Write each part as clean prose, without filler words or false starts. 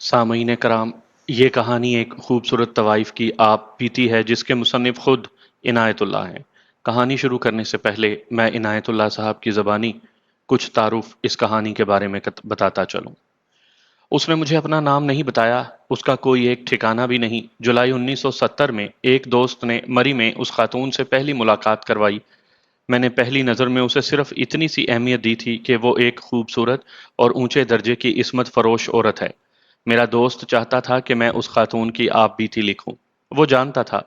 سامعین کرام، یہ کہانی ایک خوبصورت طوائف کی آپ بیتی ہے جس کے مصنف خود عنایت اللہ ہیں۔ کہانی شروع کرنے سے پہلے میں عنایت اللہ صاحب کی زبانی کچھ تعارف اس کہانی کے بارے میں بتاتا چلوں۔ اس نے مجھے اپنا نام نہیں بتایا، اس کا کوئی ایک ٹھکانہ بھی نہیں۔ جولائی 1970 میں ایک دوست نے مری میں اس خاتون سے پہلی ملاقات کروائی۔ میں نے پہلی نظر میں اسے صرف اتنی سی اہمیت دی تھی کہ وہ ایک خوبصورت اور اونچے درجے کی عصمت فروش عورت ہے۔ میرا دوست چاہتا تھا کہ میں اس خاتون کی آپ بیتی لکھوں۔ وہ جانتا تھا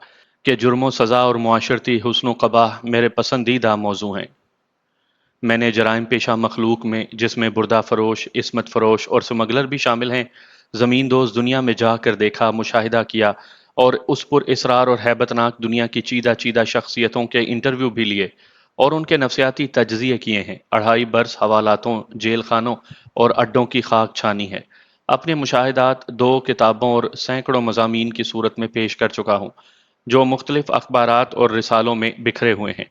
کہ جرم و سزا اور معاشرتی حسن و قباح میرے پسندیدہ موضوع ہیں۔ میں نے جرائم پیشہ مخلوق میں، جس میں بردہ فروش، عصمت فروش اور سمگلر بھی شامل ہیں، زمین دوز دنیا میں جا کر دیکھا، مشاہدہ کیا اور اس پر اسرار اور ہیبت ناک دنیا کی چیدہ چیدہ شخصیتوں کے انٹرویو بھی لیے اور ان کے نفسیاتی تجزیے کیے ہیں۔ 2.5 برس حوالاتوں، جیل خانوں اور اڈوں کی خاک چھانی ہے۔ اپنے مشاہدات 2 کتابوں اور سینکڑوں مضامین کی صورت میں پیش کر چکا ہوں، جو مختلف اخبارات اور رسالوں میں بکھرے ہوئے ہیں۔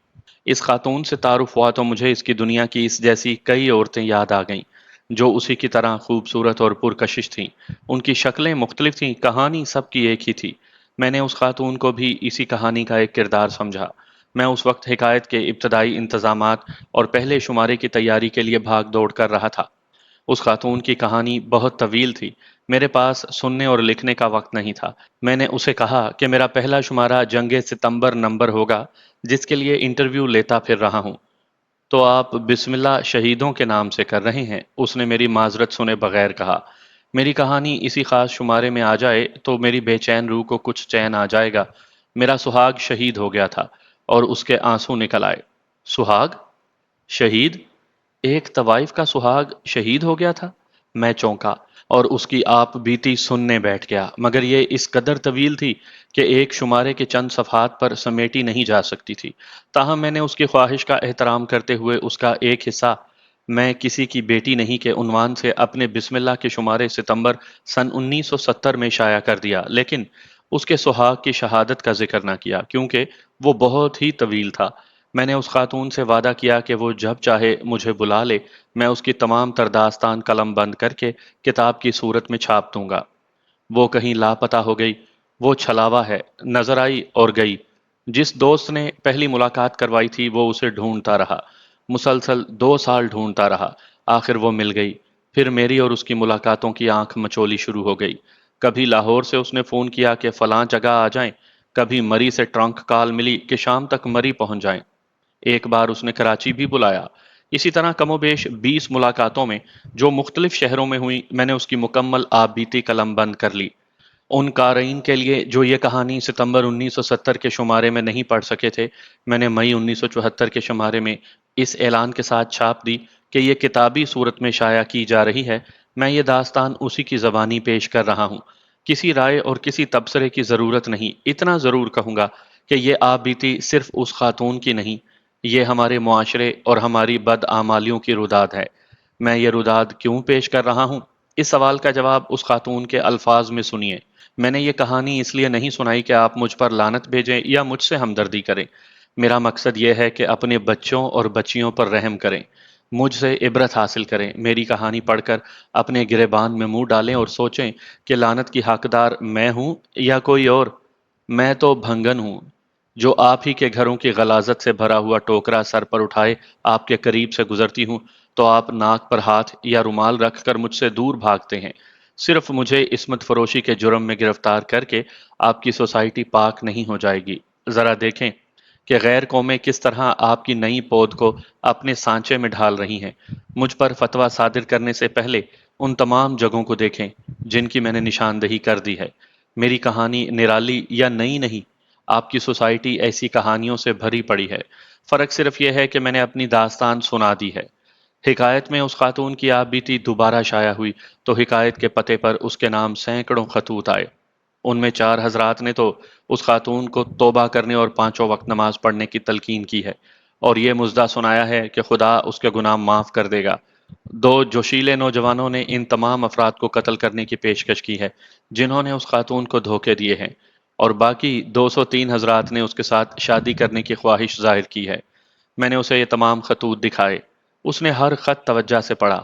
اس خاتون سے تعارف ہوا تو مجھے اس کی دنیا کی اس جیسی کئی عورتیں یاد آ گئیں جو اسی کی طرح خوبصورت اور پرکشش تھیں۔ ان کی شکلیں مختلف تھیں، کہانی سب کی ایک ہی تھی۔ میں نے اس خاتون کو بھی اسی کہانی کا ایک کردار سمجھا۔ میں اس وقت حکایت کے ابتدائی انتظامات اور پہلے شمارے کی تیاری کے لیے بھاگ دوڑ کر رہا تھا۔ اس خاتون کی کہانی بہت طویل تھی، میرے پاس سننے اور لکھنے کا وقت نہیں تھا۔ میں نے اسے کہا کہ میرا پہلا شمارہ جنگ ستمبر نمبر ہوگا، جس کے لیے انٹرویو لیتا پھر رہا ہوں۔ تو آپ بسم اللہ شہیدوں کے نام سے کر رہے ہیں؟ اس نے میری معذرت سنے بغیر کہا۔ میری کہانی اسی خاص شمارے میں آ جائے تو میری بے چین روح کو کچھ چین آ جائے گا۔ میرا سہاگ شہید ہو گیا تھا اور اس کے آنسو نکل آئے۔ سہاگ؟ شہید؟ ایک طوائف کا سہاگ شہید ہو گیا تھا؟ میں چونکا اور اس کی آپ بیتی سننے بیٹھ گیا، مگر یہ اس قدر طویل تھی کہ ایک شمارے کے چند صفحات پر سمیٹی نہیں جا سکتی تھی۔ تاہم میں نے اس کی خواہش کا احترام کرتے ہوئے اس کا ایک حصہ "میں کسی کی بیٹی نہیں" کے عنوان سے اپنے بسم اللہ کے شمارے ستمبر سن 1970 میں شائع کر دیا، لیکن اس کے سہاگ کی شہادت کا ذکر نہ کیا کیونکہ وہ بہت ہی طویل تھا۔ میں نے اس خاتون سے وعدہ کیا کہ وہ جب چاہے مجھے بلا لے، میں اس کی تمام تر داستان قلم بند کر کے کتاب کی صورت میں چھاپ دوں گا۔ وہ کہیں لاپتہ ہو گئی، وہ چھلاوا ہے، نظر آئی اور گئی۔ جس دوست نے پہلی ملاقات کروائی تھی وہ اسے ڈھونڈتا رہا، مسلسل 2 سال ڈھونڈتا رہا۔ آخر وہ مل گئی۔ پھر میری اور اس کی ملاقاتوں کی آنکھ مچولی شروع ہو گئی۔ کبھی لاہور سے اس نے فون کیا کہ فلاں جگہ آ جائیں، کبھی مری سے ٹرنک کال ملی کہ شام تک مری پہنچ جائیں۔ ایک بار اس نے کراچی بھی بلایا۔ اسی طرح کم و بیش 20 ملاقاتوں میں، جو مختلف شہروں میں ہوئی، میں نے اس کی مکمل آپ بیتی قلم بند کر لی۔ ان قارئین کے لیے جو یہ کہانی ستمبر 1970 کے شمارے میں نہیں پڑھ سکے تھے، میں نے مئی 1974 کے شمارے میں اس اعلان کے ساتھ چھاپ دی کہ یہ کتابی صورت میں شائع کی جا رہی ہے۔ میں یہ داستان اسی کی زبانی پیش کر رہا ہوں۔ کسی رائے اور کسی تبصرے کی ضرورت نہیں۔ اتنا ضرور کہوں گا کہ یہ آپ بیتی صرف اس خاتون کی نہیں، یہ ہمارے معاشرے اور ہماری بدعمالیوں کی روداد ہے۔ میں یہ روداد کیوں پیش کر رہا ہوں؟ اس سوال کا جواب اس خاتون کے الفاظ میں سنیے۔ میں نے یہ کہانی اس لیے نہیں سنائی کہ آپ مجھ پر لعنت بھیجیں یا مجھ سے ہمدردی کریں۔ میرا مقصد یہ ہے کہ اپنے بچوں اور بچیوں پر رحم کریں، مجھ سے عبرت حاصل کریں، میری کہانی پڑھ کر اپنے گریبان میں منہ ڈالیں اور سوچیں کہ لعنت کی حقدار میں ہوں یا کوئی اور۔ میں تو بھنگن ہوں، جو آپ ہی کے گھروں کی غلاظت سے بھرا ہوا ٹوکرا سر پر اٹھائے آپ کے قریب سے گزرتی ہوں تو آپ ناک پر ہاتھ یا رومال رکھ کر مجھ سے دور بھاگتے ہیں۔ صرف مجھے عصمت فروشی کے جرم میں گرفتار کر کے آپ کی سوسائٹی پاک نہیں ہو جائے گی۔ ذرا دیکھیں کہ غیر قومیں کس طرح آپ کی نئی پود کو اپنے سانچے میں ڈھال رہی ہیں۔ مجھ پر فتویٰ صادر کرنے سے پہلے ان تمام جگہوں کو دیکھیں جن کی میں نے نشاندہی کر دی ہے۔ میری کہانی نرالی یا نئی نہیں، آپ کی سوسائٹی ایسی کہانیوں سے بھری پڑی ہے۔ فرق صرف یہ ہے کہ میں نے اپنی داستان سنا دی ہے۔ حکایت میں اس خاتون کی آپ بیتی دوبارہ شائع ہوئی تو حکایت کے پتے پر اس کے نام سینکڑوں خطوط آئے۔ ان میں 4 حضرات نے تو اس خاتون کو توبہ کرنے اور 5 وقت نماز پڑھنے کی تلقین کی ہے اور یہ مژدہ سنایا ہے کہ خدا اس کے گناہ معاف کر دے گا۔ 2 جوشیلے نوجوانوں نے ان تمام افراد کو قتل کرنے کی پیشکش کی ہے جنہوں نے اس خاتون کو دھوکے دیے ہیں، اور باقی 203 حضرات نے اس کے ساتھ شادی کرنے کی خواہش ظاہر کی ہے۔ میں نے اسے یہ تمام خطوط دکھائے۔ اس نے ہر خط توجہ سے پڑھا۔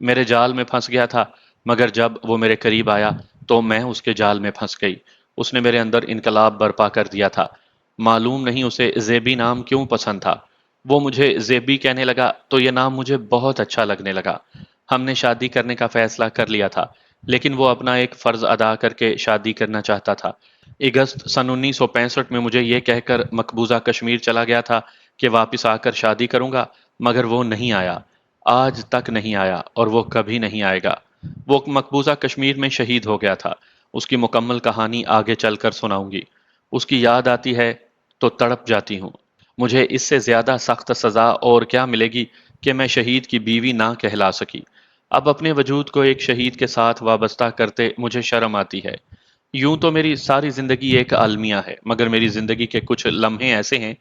میرے جال میں پھنس گیا تھا، مگر جب وہ میرے قریب آیا تو میں اس کے جال میں پھنس گئی۔ اس نے میرے اندر انقلاب برپا کر دیا تھا۔ معلوم نہیں اسے زیبی نام کیوں پسند تھا۔ وہ مجھے زیبی کہنے لگا تو یہ نام مجھے بہت اچھا لگنے لگا۔ ہم نے شادی کرنے کا فیصلہ کر لیا تھا، لیکن وہ اپنا ایک فرض ادا کر کے شادی کرنا چاہتا تھا۔ اگست سن 1965 میں مجھے یہ کہہ کر مقبوضہ کشمیر چلا گیا تھا کہ واپس آ کر شادی کروں گا، مگر وہ نہیں آیا۔ آج تک نہیں آیا اور وہ کبھی نہیں آئے گا۔ وہ مقبوضہ کشمیر میں شہید ہو گیا تھا۔ اس کی مکمل کہانی آگے چل کر سناؤں گی۔ اس کی یاد آتی ہے تو تڑپ جاتی ہوں۔ مجھے اس سے زیادہ سخت سزا اور کیا ملے گی کہ میں شہید کی بیوی نہ کہلا سکی۔ اب اپنے وجود کو ایک شہید کے ساتھ وابستہ کرتے مجھے شرم آتی ہے۔ یوں تو میری ساری زندگی ایک المیہ ہے، مگر میری زندگی کے کچھ لمحے ایسے ہیں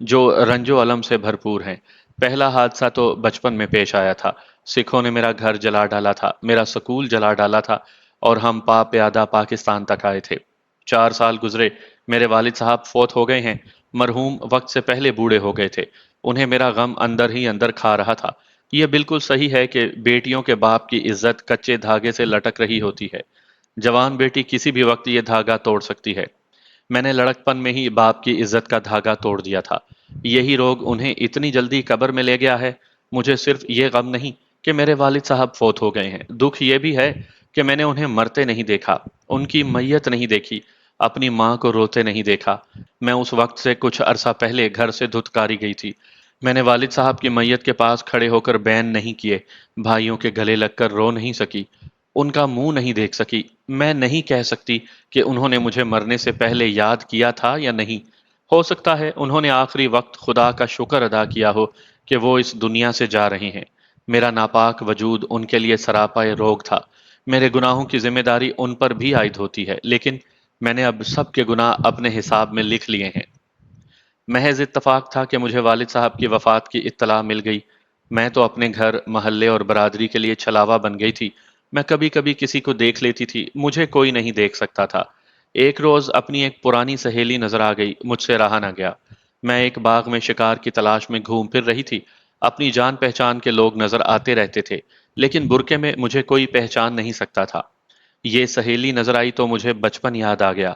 جو رنج و الم سے بھرپور ہیں۔ پہلا حادثہ تو بچپن میں پیش آیا تھا۔ سکھوں نے میرا گھر جلا ڈالا تھا، میرا سکول جلا ڈالا تھا اور ہم پیادہ پاکستان تک آئے تھے۔ 4 سال گزرے، میرے والد صاحب فوت ہو گئے ہیں۔ مرحوم وقت سے پہلے بوڑھے ہو گئے تھے۔ انہیں میرا غم اندر ہی اندر کھا رہا تھا۔ یہ بالکل صحیح ہے کہ بیٹیوں کے باپ کی عزت کچے دھاگے سے لٹک رہی ہوتی ہے۔ جوان بیٹی کسی بھی وقت یہ دھاگا توڑ سکتی ہے۔ میں نے لڑکپن میں ہی باپ کی عزت کا دھاگا توڑ دیا تھا۔ یہی روگ انہیں اتنی جلدی قبر میں لے گیا ہے۔ مجھے صرف یہ غم نہیں کہ میرے والد صاحب فوت ہو گئے ہیں، دکھ یہ بھی ہے کہ میں نے انہیں مرتے نہیں دیکھا، ان کی میت نہیں دیکھی، اپنی ماں کو روتے نہیں دیکھا۔ میں اس وقت سے کچھ عرصہ پہلے گھر سے دھتکاری گئی تھی۔ میں نے والد صاحب کی میت کے پاس کھڑے ہو کر بین نہیں کیے، بھائیوں کے گلے لگ کر رو نہیں سکی، ان کا منہ نہیں دیکھ سکی۔ میں نہیں کہہ سکتی کہ انہوں نے مجھے مرنے سے پہلے یاد کیا تھا یا نہیں۔ ہو سکتا ہے انہوں نے آخری وقت خدا کا شکر ادا کیا ہو کہ وہ اس دنیا سے جا رہے ہیں۔ میرا ناپاک وجود ان کے لیے سراپا روگ تھا۔ میرے گناہوں کی ذمہ داری ان پر بھی عائد ہوتی ہے، لیکن میں نے اب سب کے گناہ اپنے حساب میں لکھ لیے ہیں۔ محض اتفاق تھا کہ مجھے والد صاحب کی وفات کی اطلاع مل گئی۔ میں تو اپنے گھر، محلے اور برادری کے لیے چھلاوا بن گئی تھی۔ میں کبھی کبھی کسی کو دیکھ لیتی تھی، مجھے کوئی نہیں دیکھ سکتا تھا۔ ایک روز اپنی ایک پرانی سہیلی نظر آ گئی، مجھ سے رہا نہ گیا۔ میں ایک باغ میں شکار کی تلاش میں گھوم پھر رہی تھی۔ اپنی جان پہچان کے لوگ نظر آتے رہتے تھے، لیکن برقعے میں مجھے کوئی پہچان نہیں سکتا تھا۔ یہ سہیلی نظر آئی تو مجھے بچپن یاد آ گیا۔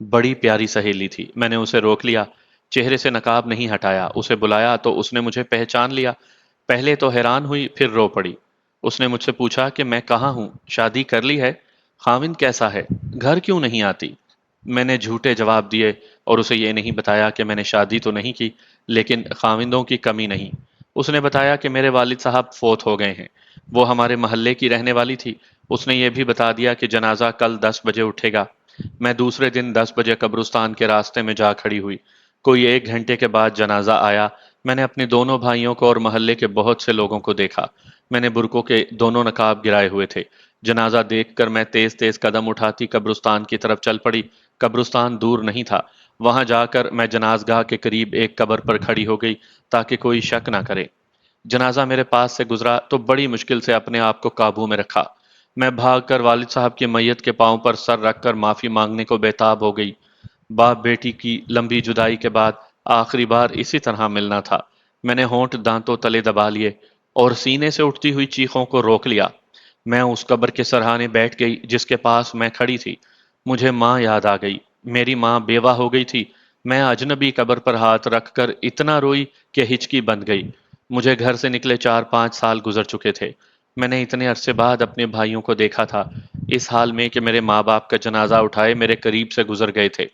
بڑی پیاری سہیلی تھی۔ میں نے اسے روک لیا، چہرے سے نقاب نہیں ہٹایا، اسے بلایا تو اس نے مجھے پہچان لیا۔ پہلے تو حیران ہوئی، پھر رو پڑی۔ اس نے مجھ سے پوچھا کہ میں کہاں ہوں، شادی کر لی ہے، خاوند کیسا ہے، گھر کیوں نہیں آتی؟ میں نے جھوٹے جواب دیے اور اسے یہ نہیں بتایا کہ میں نے شادی تو نہیں کی، لیکن خاوندوں کی کمی نہیں۔ اس نے بتایا کہ میرے والد صاحب فوت ہو گئے ہیں۔ وہ ہمارے محلے کی رہنے والی تھی۔ اس نے یہ بھی بتا دیا کہ جنازہ کل 10 بجے اٹھے گا۔ میں دوسرے دن 10 بجے قبرستان کے راستے میں جا کھڑی ہوئی۔ کوئی 1 گھنٹے کے بعد جنازہ آیا۔ میں نے اپنے دونوں بھائیوں کو اور محلے کے بہت سے لوگوں کو دیکھا۔ میں نے برقعوں کے دونوں نقاب گرائے ہوئے تھے۔ جنازہ دیکھ کر میں تیز تیز قدم اٹھاتی قبرستان کی طرف چل پڑی۔ قبرستان دور نہیں تھا۔ وہاں جا کر میں جنازگاہ کے قریب ایک قبر پر کھڑی ہو گئی تاکہ کوئی شک نہ کرے۔ جنازہ میرے پاس سے گزرا تو بڑی مشکل سے اپنے آپ کو قابو میں رکھا۔ میں بھاگ کر والد صاحب کی میت کے پاؤں پر سر رکھ کر معافی مانگنے کو بےتاب ہو گئی۔ باپ بیٹی کی لمبی جدائی کے بعد آخری بار اسی طرح ملنا تھا۔ میں نے ہونٹ دانتوں تلے دبا لیے اور سینے سے اٹھتی ہوئی چیخوں کو روک لیا۔ میں اس قبر کے سرہانے بیٹھ گئی جس کے پاس میں کھڑی تھی۔ مجھے ماں یاد آ گئی۔ میری ماں بیوہ ہو گئی تھی۔ میں اجنبی قبر پر ہاتھ رکھ کر اتنا روئی کہ ہچکی بند گئی۔ مجھے گھر سے نکلے 4 5 سال گزر چکے تھے۔ میں نے اتنے عرصے بعد اپنے بھائیوں کو دیکھا تھا، اس حال میں کہ میرے ماں باپ کا جنازہ اٹھائے میرے قریب سے گزر گئے تھے۔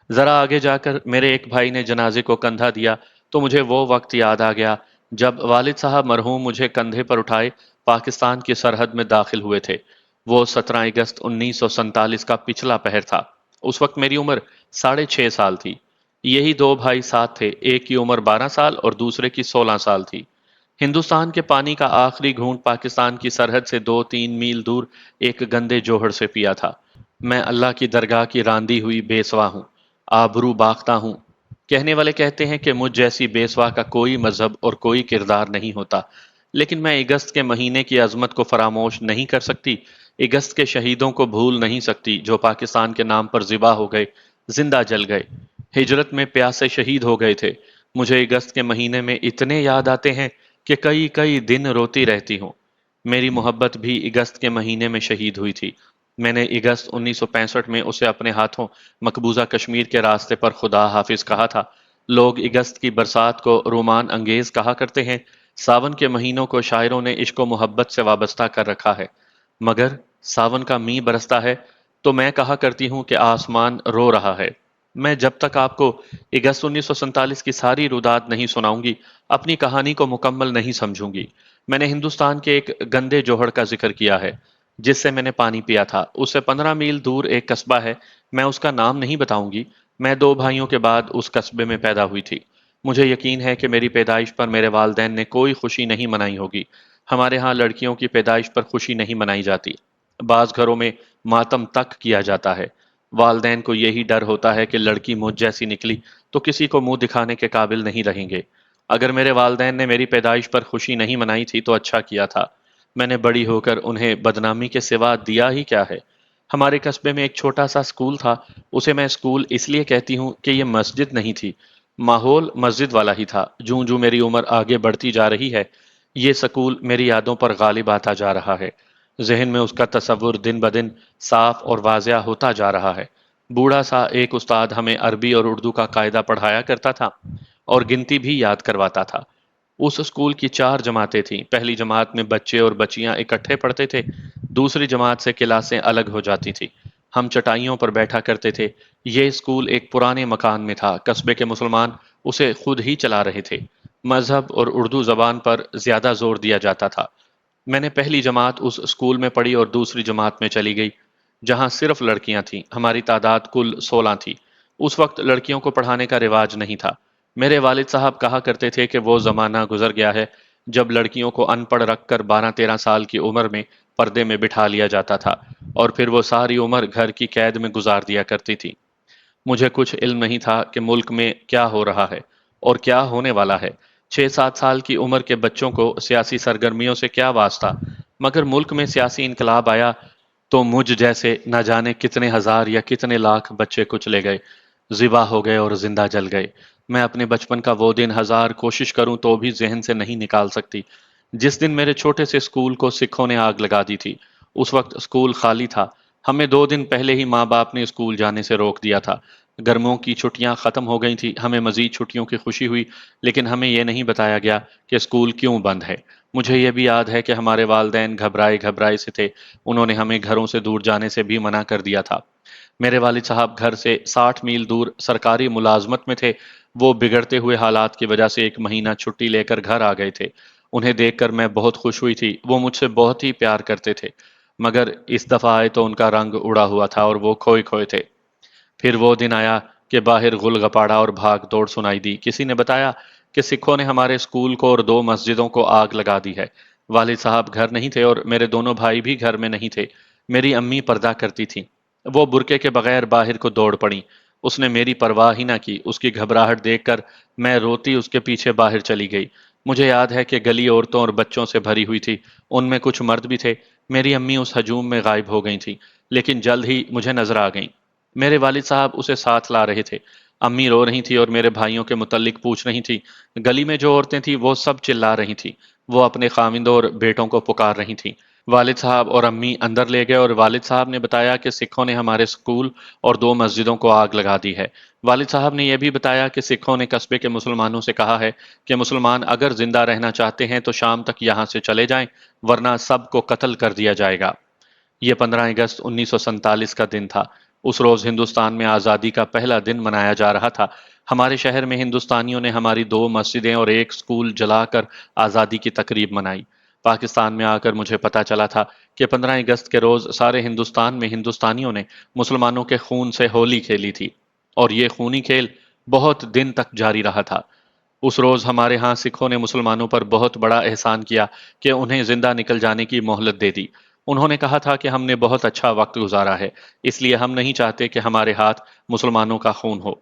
ذرا آگے جا کر میرے ایک بھائی نے جنازے کو کندھا دیا تو مجھے وہ وقت یاد آ گیا جب والد صاحب مرحوم مجھے کندھے پر اٹھائے پاکستان کی سرحد میں داخل ہوئے تھے۔ وہ 17 اگست 1947 کا پچھلا پہر تھا۔ اس وقت میری عمر 6.5 سال تھی۔ یہی دو بھائی ساتھ تھے، ایک کی عمر 12 سال اور دوسرے کی 16 سال تھی۔ ہندوستان کے پانی کا آخری گھونٹ پاکستان کی سرحد سے 2 3 میل دور ایک گندے جوہر سے پیا تھا۔ میں اللہ کی درگاہ کی راندی ہوئی بیسوا ہوں، آبرو باختہ ہوں۔ کہنے والے کہتے ہیں کہ مجھ جیسی بیسوا کا کوئی مذہب اور کوئی کردار نہیں ہوتا، لیکن میں اگست کے مہینے کی عظمت کو فراموش نہیں کر سکتی، اگست کے شہیدوں کو بھول نہیں سکتی جو پاکستان کے نام پر ذبح ہو گئے، زندہ جل گئے، ہجرت میں پیاسے شہید ہو گئے تھے۔ مجھے اگست کے مہینے میں اتنے یاد آتے ہیں کہ کئی کئی دن روتی رہتی ہوں۔ میری محبت بھی اگست کے مہینے میں شہید ہوئی تھی۔ میں نے اگست 1965 میں اسے اپنے ہاتھوں مقبوضہ کشمیر کے راستے پر خدا حافظ کہا تھا۔ لوگ اگست کی برسات کو رومان انگیز کہا کرتے ہیں۔ ساون کے مہینوں کو شاعروں نے عشق و محبت سے وابستہ کر رکھا ہے۔ مگر ساون کا می برستا ہے تو میں کہا کرتی ہوں کہ آسمان رو رہا ہے۔ میں جب تک آپ کو اگست 1947 کی ساری رودات نہیں سناؤں گی، اپنی کہانی کو مکمل نہیں سمجھوں گی۔ میں نے ہندوستان کے ایک گندے جوہر کا ذکر کیا ہے جس سے میں نے پانی پیا تھا۔ اس سے 15 میل دور ایک قصبہ ہے، میں اس کا نام نہیں بتاؤں گی۔ میں 2 بھائیوں کے بعد اس قصبے میں پیدا ہوئی تھی۔ مجھے یقین ہے کہ میری پیدائش پر میرے والدین نے کوئی خوشی نہیں منائی ہوگی۔ ہمارے ہاں لڑکیوں کی پیدائش پر خوشی نہیں منائی جاتی۔ بعض گھروں میں ماتم تک کیا جاتا ہے۔ والدین کو یہی ڈر ہوتا ہے کہ لڑکی مجھ جیسی نکلی تو کسی کو منہ دکھانے کے قابل نہیں رہیں گے۔ اگر میرے والدین نے میری پیدائش پر خوشی نہیں منائی تھی تو اچھا کیا تھا۔ میں نے بڑی ہو کر انہیں بدنامی کے سوا دیا ہی کیا ہے؟ ہمارے قصبے میں ایک چھوٹا سا اسکول تھا۔ اسے میں اسکول اس لیے کہتی ہوں کہ یہ مسجد نہیں تھی۔ ماحول مسجد والا ہی تھا۔ جوں جوں میری عمر آگے بڑھتی جا رہی ہے، یہ سکول میری یادوں پر غالب آتا جا رہا ہے۔ ذہن میں اس کا تصور دن بدن صاف اور واضح ہوتا جا رہا ہے۔ بوڑھا سا ایک استاد ہمیں عربی اور اردو کا قاعدہ پڑھایا کرتا تھا اور گنتی بھی یاد کرواتا تھا۔ اس اسکول کی 4 جماعتیں تھیں۔ پہلی جماعت میں بچے اور بچیاں اکٹھے پڑھتے تھے، دوسری جماعت سے کلاسیں الگ ہو جاتی تھی۔ ہم چٹائیوں پر بیٹھا کرتے تھے۔ یہ اسکول ایک پرانے مکان میں تھا۔ قصبے کے مسلمان اسے خود ہی چلا رہے تھے۔ مذہب اور اردو زبان پر زیادہ زور دیا جاتا تھا۔ میں نے پہلی جماعت اس اسکول میں پڑھی اور دوسری جماعت میں چلی گئی جہاں صرف لڑکیاں تھیں۔ ہماری تعداد کل 16 تھی۔ اس وقت لڑکیوں کو پڑھانے کا رواج نہیں تھا۔ میرے والد صاحب کہا کرتے تھے کہ وہ زمانہ گزر گیا ہے جب لڑکیوں کو ان پڑھ رکھ کر 12-13 سال کی عمر میں پردے میں بٹھا لیا جاتا تھا اور پھر وہ ساری عمر گھر کی قید میں گزار دیا کرتی تھی۔ مجھے کچھ علم نہیں تھا کہ ملک میں کیا ہو رہا ہے اور کیا ہونے والا ہے۔ 6-7 سال کی عمر کے بچوں کو سیاسی سرگرمیوں سے کیا واسطہ؟ مگر ملک میں سیاسی انقلاب آیا تو مجھ جیسے نہ جانے کتنے ہزار یا کتنے لاکھ بچے کچلے گئے، ذبح ہو گئے اور زندہ جل گئے۔ میں اپنے بچپن کا وہ دن ہزار کوشش کروں تو بھی ذہن سے نہیں نکال سکتی جس دن میرے چھوٹے سے اسکول کو سکھوں نے آگ لگا دی تھی۔ اس وقت اسکول خالی تھا۔ ہمیں 2 دن پہلے ہی ماں باپ نے اسکول جانے سے روک دیا تھا۔ گرمیوں کی چھٹیاں ختم ہو گئی تھی۔ ہمیں مزید چھٹیوں کی خوشی ہوئی، لیکن ہمیں یہ نہیں بتایا گیا کہ اسکول کیوں بند ہے۔ مجھے یہ بھی یاد ہے کہ ہمارے والدین گھبرائے گھبرائے سے تھے۔ انہوں نے ہمیں گھروں سے دور جانے سے بھی منع کر دیا تھا۔ میرے والد صاحب گھر سے 60 میل دور سرکاری ملازمت میں تھے۔ وہ بگڑتے ہوئے حالات کی وجہ سے 1 مہینہ چھٹی لے کر گھر آ گئے تھے۔ انہیں دیکھ کر میں بہت خوش ہوئی تھی۔ وہ مجھ سے بہت ہی پیار کرتے تھے، مگر اس دفعہ آئے تو ان کا رنگ اڑا ہوا تھا اور وہ کھوئے کھوئے تھے۔ پھر وہ دن آیا کہ باہر غل گپاڑا اور بھاگ دوڑ سنائی دی۔ کسی نے بتایا کہ سکھوں نے ہمارے اسکول کو اور 2 مسجدوں کو آگ لگا دی ہے۔ والد صاحب گھر نہیں تھے اور میرے دونوں بھائی بھی گھر میں نہیں تھے۔ میری امی پردہ کرتی تھیں۔ وہ برقعے کے بغیر باہر کو دوڑ پڑیں۔ اس نے میری پرواہ ہی نہ کی۔ اس کی گھبراہٹ دیکھ کر میں روتی اس کے پیچھے باہر چلی گئی۔ مجھے یاد ہے کہ گلی عورتوں اور بچوں سے بھری ہوئی تھی، ان میں کچھ مرد بھی تھے۔ میری امی اس ہجوم میں غائب ہو گئی تھیں، لیکن جلد ہی مجھے نظر آ گئیں۔ میرے والد صاحب اسے ساتھ لا رہے تھے۔ امی رو رہی تھی اور میرے بھائیوں کے متعلق پوچھ رہی تھی۔ گلی میں جو عورتیں تھیں وہ سب چلا رہی تھیں۔ وہ اپنے خاوندوں اور بیٹوں کو پکار رہی تھیں۔ والد صاحب اور امی اندر لے گئے اور والد صاحب نے بتایا کہ سکھوں نے ہمارے اسکول اور 2 مسجدوں کو آگ لگا دی ہے۔ والد صاحب نے یہ بھی بتایا کہ سکھوں نے قصبے کے مسلمانوں سے کہا ہے کہ مسلمان اگر زندہ رہنا چاہتے ہیں تو شام تک یہاں سے چلے جائیں، ورنہ سب کو قتل کر دیا جائے گا۔ یہ 15 اگست 1947 کا دن تھا۔ اس روز ہندوستان میں آزادی کا پہلا دن منایا جا رہا تھا۔ ہمارے شہر میں ہندوستانیوں نے ہماری 2 مسجدیں اور ایک اسکول جلا کر آزادی کی تقریب منائی۔ پاکستان میں آ کر مجھے پتا چلا تھا کہ 15 اگست کے روز سارے ہندوستان میں ہندوستانیوں نے مسلمانوں کے خون سے ہولی کھیلی تھی، اور یہ خونی کھیل بہت دن تک جاری رہا تھا۔ اس روز ہمارے ہاں سکھوں نے مسلمانوں پر بہت بڑا احسان کیا کہ انہیں زندہ نکل جانے کی مہلت دے دی۔ انہوں نے کہا تھا کہ ہم نے بہت اچھا وقت گزارا ہے، اس لیے ہم نہیں چاہتے کہ ہمارے ہاتھ مسلمانوں کا خون ہو۔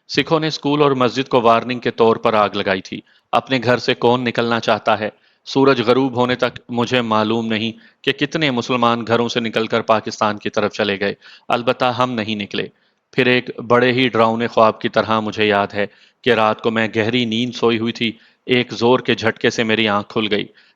سکھوں نے اسکول اور مسجد کو وارننگ کے طور پر آگ لگائی تھی۔ اپنے گھر سے کون نکلنا چاہتا ہے؟ سورج غروب ہونے تک مجھے معلوم نہیں کہ کتنے مسلمان گھروں سے نکل کر پاکستان کی طرف چلے گئے، البتہ ہم نہیں نکلے۔ پھر ایک بڑے ہی ڈراؤنے خواب کی طرح مجھے یاد ہے کہ رات کو میں گہری نیند سوئی ہوئی تھی، ایک زور کے جھٹکے سے میری آنکھ کھل گئی۔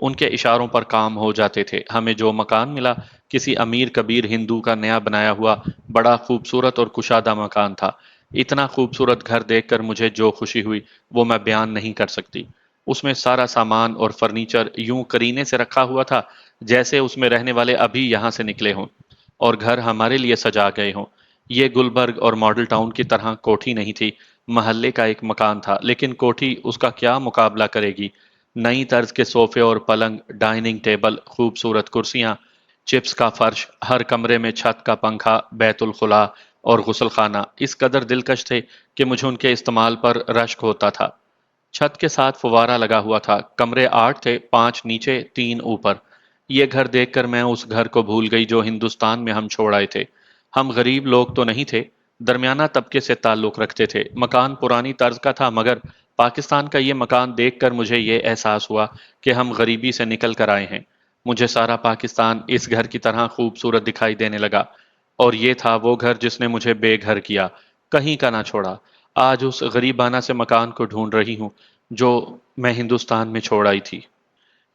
ان کے اشاروں پر کام ہو جاتے تھے۔ ہمیں جو مکان ملا کسی امیر کبیر ہندو کا نیا بنایا ہوا بڑا خوبصورت اور کشادہ مکان تھا۔ اتنا خوبصورت گھر دیکھ کر مجھے جو خوشی ہوئی وہ میں بیان نہیں کر سکتی۔ اس میں سارا سامان اور فرنیچر یوں کرینے سے رکھا ہوا تھا جیسے اس میں رہنے والے ابھی یہاں سے نکلے ہوں اور گھر ہمارے لیے سجا گئے ہوں۔ یہ گلبرگ اور ماڈل ٹاؤن کی طرح کوٹھی نہیں تھی، محلے کا ایک مکان تھا، لیکن کوٹھی اس کا کیا مقابلہ کرے گی؟ نئی طرز کے صوفے اور پلنگ، ڈائننگ ٹیبل، خوبصورت کرسیاں، چپس کا فرش، ہر کمرے میں چھت کا پنکھا، بیت الخلا اور غسل خانہ اس قدر دلکش تھے کہ مجھے ان کے استعمال پر رشک ہوتا تھا۔ چھت کے ساتھ فوارہ لگا ہوا تھا، کمرے 8 تھے، 5 نیچے 3 اوپر۔ یہ گھر دیکھ کر میں اس گھر کو بھول گئی جو ہندوستان میں ہم چھوڑ آئے تھے۔ ہم غریب لوگ تو نہیں تھے، درمیانہ طبقے سے تعلق رکھتے تھے۔ مکان پرانی طرز کا تھا مگر پاکستان کا یہ مکان دیکھ کر مجھے یہ احساس ہوا کہ ہم غریبی سے نکل کر آئے ہیں۔ مجھے سارا پاکستان اس گھر کی طرح خوبصورت دکھائی دینے لگا، اور یہ تھا وہ گھر جس نے مجھے بے گھر کیا، کہیں کا نہ چھوڑا۔ آج اس غریبانہ سے مکان کو ڈھونڈ رہی ہوں جو میں ہندوستان میں چھوڑ آئی تھی۔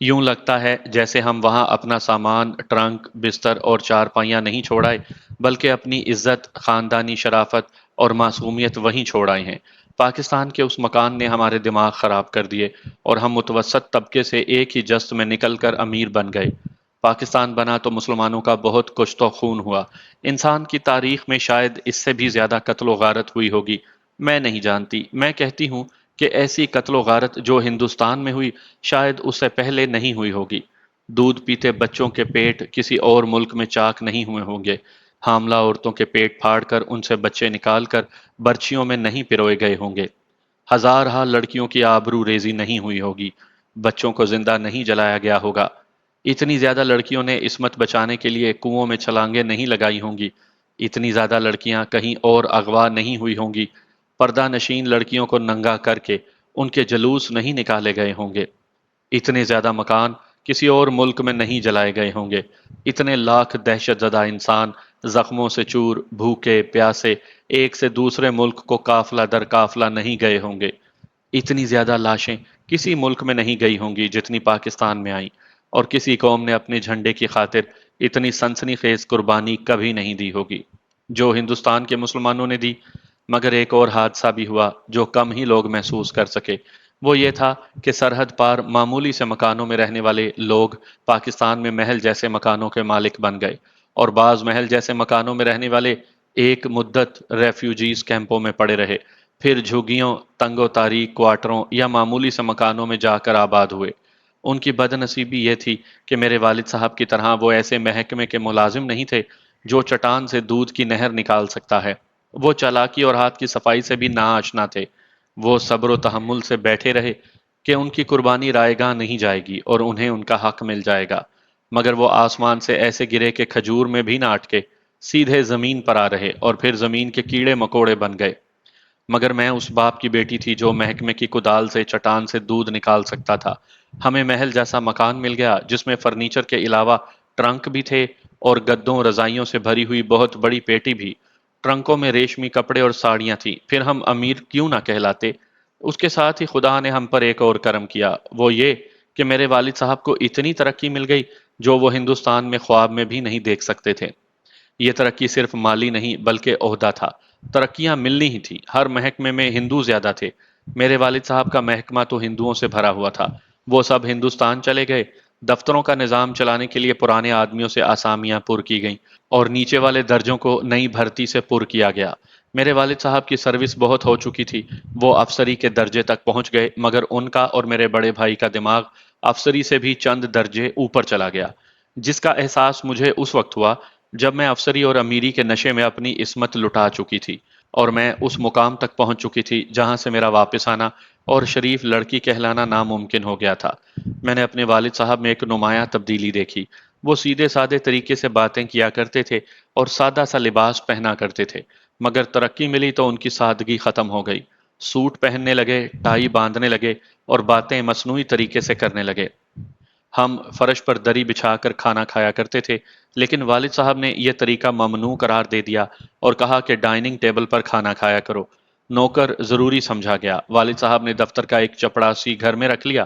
یوں لگتا ہے جیسے ہم وہاں اپنا سامان، ٹرنک، بستر اور چارپائیاں نہیں چھوڑ آئے بلکہ اپنی عزت، خاندانی شرافت اور معصومیت وہیں چھوڑ آئے ہیں۔ پاکستان کے اس مکان نے ہمارے دماغ خراب کر دیے اور ہم متوسط طبقے سے ایک ہی جست میں نکل کر امیر بن گئے۔ پاکستان بنا تو مسلمانوں کا بہت کشت و خون ہوا، انسان کی تاریخ میں شاید اس سے بھی زیادہ قتل و غارت ہوئی ہوگی، میں نہیں جانتی۔ میں کہتی ہوں کہ ایسی قتل و غارت جو ہندوستان میں ہوئی شاید اس سے پہلے نہیں ہوئی ہوگی۔ دودھ پیتے بچوں کے پیٹ کسی اور ملک میں چاک نہیں ہوئے ہوں گے، حاملہ عورتوں کے پیٹ پھاڑ کر ان سے بچے نکال کر برچیوں میں نہیں پروئے گئے ہوں گے، ہزارہا لڑکیوں کی آبرو ریزی نہیں ہوئی ہوگی، بچوں کو زندہ نہیں جلایا گیا ہوگا، اتنی زیادہ لڑکیوں نے عصمت بچانے کے لیے کنووں میں چھلانگیں نہیں لگائی ہوں گی، اتنی زیادہ لڑکیاں کہیں اور اغوا نہیں ہوئی ہوں گی، پردہ نشین لڑکیوں کو ننگا کر کے ان کے جلوس نہیں نکالے گئے ہوں گے، اتنے زیادہ مکان کسی اور ملک میں نہیں جلائے گئے ہوں گے، اتنے لاکھ دہشت زدہ انسان زخموں سے چور، بھوکے پیاسے ایک سے دوسرے ملک کو قافلہ در قافلہ نہیں گئے ہوں گے، اتنی زیادہ لاشیں کسی ملک میں نہیں گئی ہوں گی جتنی پاکستان میں آئیں، اور کسی قوم نے اپنے جھنڈے کی خاطر اتنی سنسنی خیز قربانی کبھی نہیں دی ہوگی جو ہندوستان کے مسلمانوں نے دی۔ مگر ایک اور حادثہ بھی ہوا جو کم ہی لوگ محسوس کر سکے، وہ یہ تھا کہ سرحد پار معمولی سے مکانوں میں رہنے والے لوگ پاکستان میں محل جیسے مکانوں کے مالک بن گئے، اور بعض محل جیسے مکانوں میں رہنے والے ایک مدت ریفیوجیز کیمپوں میں پڑے رہے، پھر جھگیوں، تنگ و تاریک کوارٹروں یا معمولی سے مکانوں میں جا کر آباد ہوئے۔ ان کی بد نصیبی یہ تھی کہ میرے والد صاحب کی طرح وہ ایسے محکمے کے ملازم نہیں تھے جو چٹان سے دودھ کی نہر نکال سکتا ہے، وہ چالاکی اور ہاتھ کی صفائی سے بھی ناآشنا تھے۔ وہ صبر و تحمل سے بیٹھے رہے کہ ان کی قربانی رائے گاہ نہیں جائے گی اور انہیں ان کا حق مل جائے گا، مگر وہ آسمان سے ایسے گرے کہ کھجور میں بھی نہ اٹکے، سیدھے زمین پر آ رہے اور پھر زمین کے کیڑے مکوڑے بن گئے۔ مگر میں اس باپ کی بیٹی تھی جو محکمے کی کدال سے چٹان سے دودھ نکال سکتا تھا۔ ہمیں محل جیسا مکان مل گیا جس میں فرنیچر کے علاوہ ٹرنک بھی تھے اور گدوں رضائیوں سے بھری ہوئی بہت بڑی پیٹی بھی۔ ٹرنکوں میں ریشمی کپڑے اور ساڑیاں تھیں، پھر ہم امیر کیوں نہ کہلاتے؟ اس کے ساتھ ہی خدا نے ہم پر ایک اور کرم کیا، وہ یہ کہ میرے والد صاحب کو اتنی ترقی مل گئی جو وہ ہندوستان میں خواب میں بھی نہیں دیکھ سکتے تھے۔ یہ ترقی صرف مالی نہیں بلکہ عہدہ تھا، ترقیاں ملنی ہی تھی، ہر محکمے میں ہندو زیادہ تھے۔ میرے والد صاحب کا محکمہ تو ہندوؤں سے بھرا ہوا تھا، وہ سب ہندوستان چلے گئے، دفتروں کا نظام چلانے کے لیے پرانے آدمیوں سے آسامیاں پر کی گئیں اور نیچے والے درجوں کو نئی بھرتی سے پر کیا گیا۔ میرے والد صاحب کی سروس بہت ہو چکی تھی، وہ افسری کے درجے تک پہنچ گئے، مگر ان کا اور میرے بڑے بھائی کا دماغ افسری سے بھی چند درجے اوپر چلا گیا، جس کا احساس مجھے اس وقت ہوا جب میں افسری اور امیری کے نشے میں اپنی عصمت لٹا چکی تھی اور میں اس مقام تک پہنچ چکی تھی جہاں سے میرا واپس آنا اور شریف لڑکی کہلانا ناممکن ہو گیا تھا۔ میں نے اپنے والد صاحب میں ایک نمایاں تبدیلی دیکھی، وہ سیدھے سادے طریقے سے باتیں کیا کرتے تھے اور سادہ سا لباس پہنا کرتے تھے، مگر ترقی ملی تو ان کی سادگی ختم ہو گئی، سوٹ پہننے لگے، ٹائی باندھنے لگے اور باتیں مصنوعی طریقے سے کرنے لگے۔ ہم فرش پر دری بچھا کر کھانا کھایا کرتے تھے، لیکن والد صاحب نے یہ طریقہ ممنوع قرار دے دیا اور کہا کہ ڈائننگ ٹیبل پر کھانا کھایا کرو۔ نوکر ضروری سمجھا گیا، والد صاحب نے دفتر کا ایک چپڑاسی گھر میں رکھ لیا